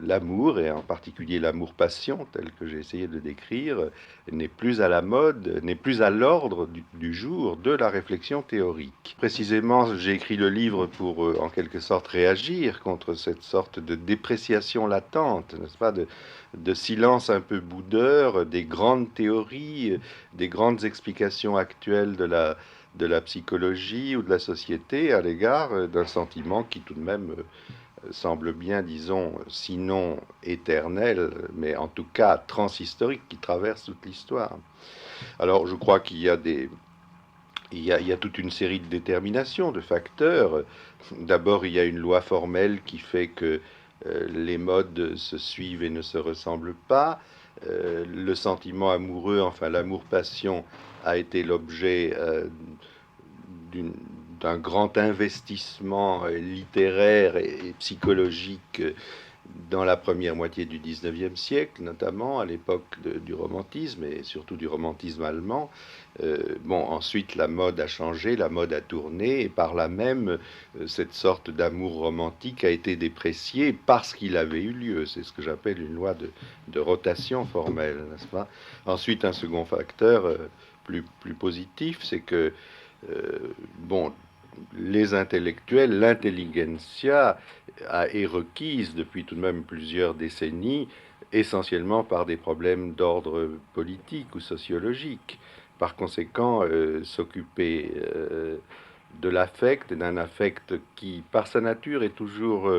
L'amour, et en particulier l'amour-passion, tel que j'ai essayé de décrire, n'est plus à la mode, n'est plus à l'ordre du jour de la réflexion théorique. Précisément, j'ai écrit le livre pour, en quelque sorte, réagir contre cette sorte de dépréciation latente, n'est-ce pas, de silence un peu boudeur des grandes théories, des grandes explications actuelles de la psychologie ou de la société à l'égard d'un sentiment qui tout de même semble bien, disons, sinon éternel, mais en tout cas transhistorique, qui traverse toute l'histoire. Alors je crois qu'il y a il y a toute une série de déterminations, de facteurs. D'abord, il y a une loi formelle qui fait que les modes se suivent et ne se ressemblent pas. Le sentiment amoureux, enfin l'amour-passion, a été l'objet d'un grand investissement littéraire et psychologique dans la première moitié du XIXe siècle, notamment à l'époque du romantisme et surtout du romantisme allemand. Bon, ensuite la mode a changé, la mode a tourné, et par là même, cette sorte d'amour romantique a été dépréciée parce qu'il avait eu lieu. C'est ce que j'appelle une loi de rotation formelle, n'est-ce pas? Ensuite, un second facteur plus positif, c'est que bon, les intellectuels, l'intelligentsia est requise depuis tout de même plusieurs décennies, essentiellement par des problèmes d'ordre politique ou sociologique. Par conséquent, s'occuper de l'affect, d'un affect qui, par sa nature, est toujours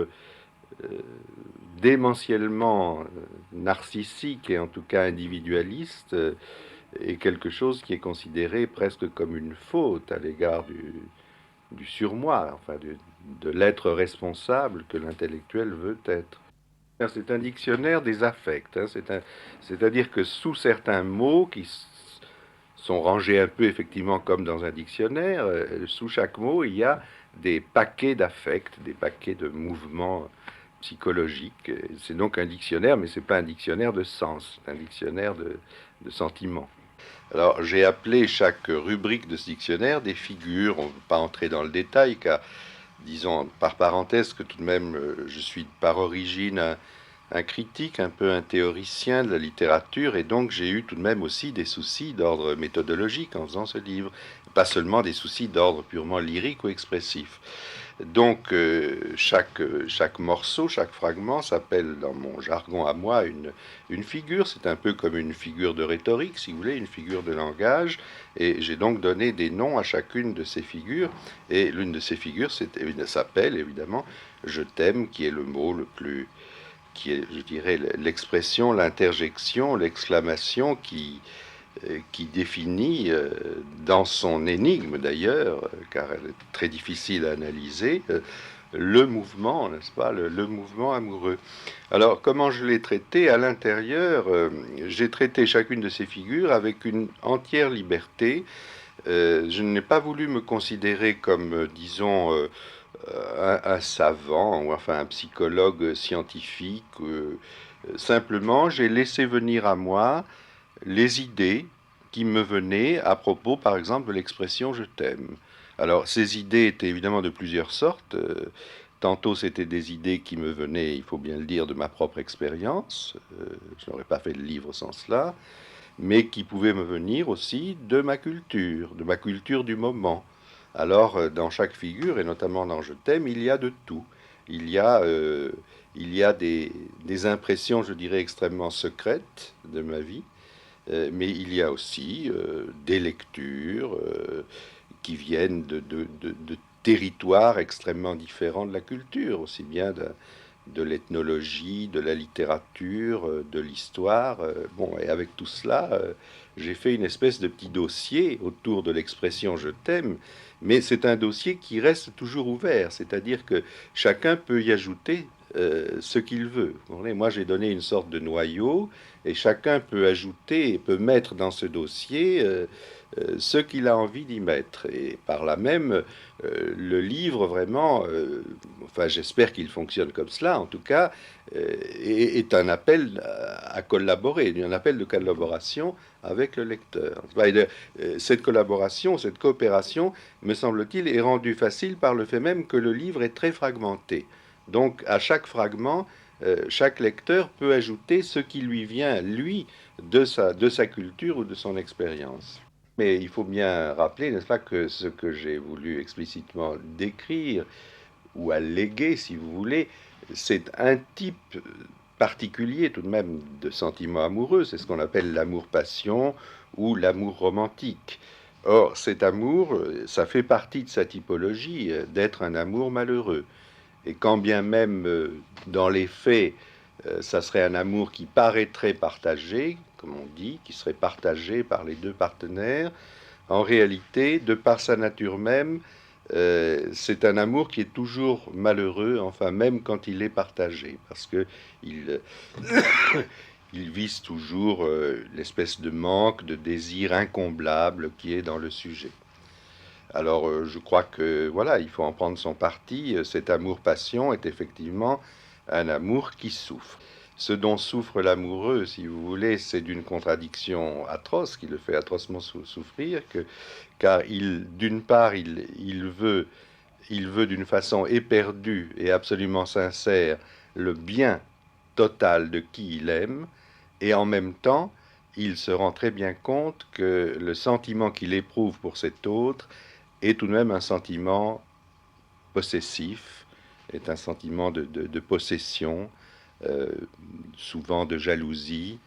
démentiellement narcissique et en tout cas individualiste, est quelque chose qui est considéré presque comme une faute à l'égard du surmoi, enfin de l'être responsable que l'intellectuel veut être. C'est un dictionnaire des affects, hein, c'est-à-dire que sous certains mots qui sont rangés un peu effectivement comme dans un dictionnaire, sous chaque mot il y a des paquets d'affects, des paquets de mouvements psychologiques. C'est donc un dictionnaire, mais c'est pas un dictionnaire de sens, c'est un dictionnaire de sentiments. Alors, j'ai appelé chaque rubrique de ce dictionnaire des figures. On ne veut pas entrer dans le détail, car, disons par parenthèse, que tout de même, je suis par origine un critique, un peu un théoricien de la littérature, et donc j'ai eu tout de même aussi des soucis d'ordre méthodologique en faisant ce livre, pas seulement des soucis d'ordre purement lyrique ou expressif. Donc chaque morceau, chaque fragment s'appelle dans mon jargon à moi une figure. C'est un peu comme une figure de rhétorique, si vous voulez, une figure de langage. Et j'ai donc donné des noms à chacune de ces figures. Et l'une de ces figures s'appelle évidemment Je t'aime, qui est le mot le plus, qui est, je dirais, l'expression, l'interjection, l'exclamation qui définit, dans son énigme d'ailleurs, car elle est très difficile à analyser, le mouvement, n'est-ce pas, le mouvement amoureux. Alors, comment je l'ai traité à l'intérieur? J'ai traité chacune de ces figures avec une entière liberté. Je n'ai pas voulu me considérer comme, disons, un savant ou enfin un psychologue scientifique. Simplement, j'ai laissé venir à moi les idées qui me venaient à propos, par exemple, de l'expression je t'aime. Alors, ces idées étaient évidemment de plusieurs sortes. Tantôt, c'était des idées qui me venaient, il faut bien le dire, de ma propre expérience. Je n'aurais pas fait le livre sans cela, mais qui pouvaient me venir aussi de ma culture du moment. Alors, dans chaque figure, et notamment dans Je t'aime, il y a de tout. Il y a, euh, il y a des impressions, je dirais, extrêmement secrètes de ma vie, mais il y a aussi des lectures qui viennent de territoires extrêmement différents de la culture, aussi bien de l'ethnologie, de la littérature, de l'histoire. Bon, et avec tout cela, j'ai fait une espèce de petit dossier autour de l'expression je t'aime, mais c'est un dossier qui reste toujours ouvert, c'est-à-dire que chacun peut y ajouter ce qu'il veut. Moi, j'ai donné une sorte de noyau, et chacun peut ajouter et peut mettre dans ce dossier ce qu'il a envie d'y mettre. Et par là même, le livre, vraiment, enfin j'espère qu'il fonctionne comme cela, en tout cas, est un appel à collaborer, un appel de collaboration avec le lecteur. Cette collaboration, cette coopération, me semble-t-il, est rendue facile par le fait même que le livre est très fragmenté. Donc à chaque fragment, chaque lecteur peut ajouter ce qui lui vient, lui, de sa culture ou de son expérience. Mais il faut bien rappeler, n'est-ce pas, que ce que j'ai voulu explicitement décrire, ou alléguer, si vous voulez, c'est un type particulier tout de même de sentiment amoureux, c'est ce qu'on appelle l'amour-passion ou l'amour romantique. Or, cet amour, ça fait partie de sa typologie d'être un amour malheureux. Et quand bien même, dans les faits, ça serait un amour qui paraîtrait partagé, comme on dit, qui serait partagé par les deux partenaires, en réalité, de par sa nature même, c'est un amour qui est toujours malheureux, enfin même quand il est partagé, parce que il, il vise toujours l'espèce de manque, de désir incomblable qui est dans le sujet. Alors je crois que voilà, il faut en prendre son parti. Cet amour-passion est effectivement un amour qui souffre. Ce dont souffre l'amoureux, si vous voulez, c'est d'une contradiction atroce qui le fait atrocement souffrir, car d'une part, il veut d'une façon éperdue et absolument sincère le bien total de qui il aime, et en même temps, il se rend très bien compte que le sentiment qu'il éprouve pour cet autre est tout de même un sentiment possessif, est un sentiment de possession, euh, souvent de jalousie,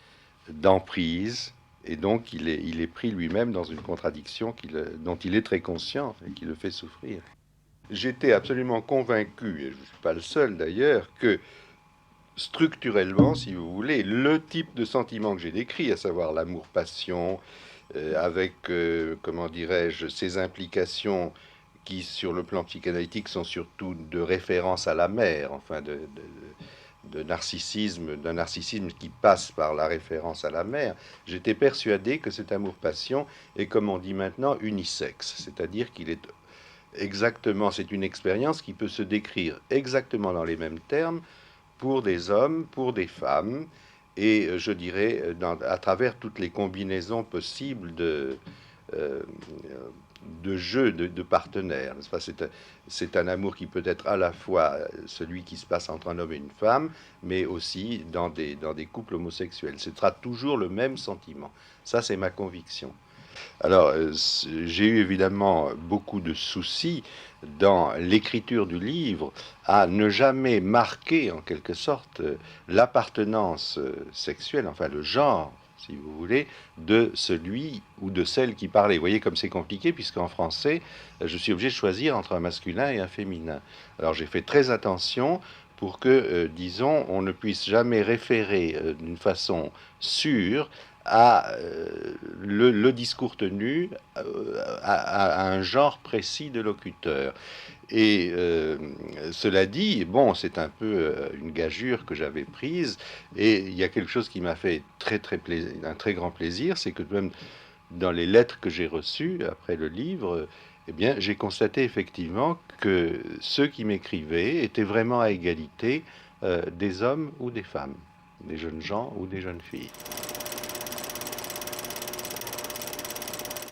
d'emprise, et donc il est pris lui-même dans une contradiction dont il est très conscient et qui le fait souffrir. J'étais absolument convaincu, et je ne suis pas le seul d'ailleurs, que structurellement, si vous voulez, le type de sentiment que j'ai décrit, à savoir l'amour-passion, avec, comment dirais-je, ses implications qui, sur le plan psychanalytique, sont surtout de référence à la mère, enfin de narcissisme, d'un narcissisme qui passe par la référence à la mère. J'étais persuadé que cet amour-passion est, comme on dit maintenant, unisexe, c'est-à-dire qu'il est exactement, c'est une expérience qui peut se décrire exactement dans les mêmes termes pour des hommes, pour des femmes, et je dirais à travers toutes les combinaisons possibles euh, de jeux de partenaires. C'est un amour qui peut être à la fois celui qui se passe entre un homme et une femme, mais aussi dans des couples homosexuels. Ce sera toujours le même sentiment. Ça, c'est ma conviction. Alors, j'ai eu évidemment beaucoup de soucis dans l'écriture du livre à ne jamais marquer en quelque sorte l'appartenance sexuelle, enfin le genre, si vous voulez, de celui ou de celle qui parlait. Vous voyez comme c'est compliqué, puisqu'en français, je suis obligé de choisir entre un masculin et un féminin. Alors j'ai fait très attention pour que, disons, on ne puisse jamais référer d'une façon sûre à le discours tenu à un genre précis de locuteur. Et cela dit, bon, c'est un peu une gageure que j'avais prise, et il y a quelque chose qui m'a fait un très grand plaisir, c'est que même dans les lettres que j'ai reçues après le livre, eh bien, j'ai constaté effectivement que ceux qui m'écrivaient étaient vraiment à égalité des hommes ou des femmes, des jeunes gens ou des jeunes filles.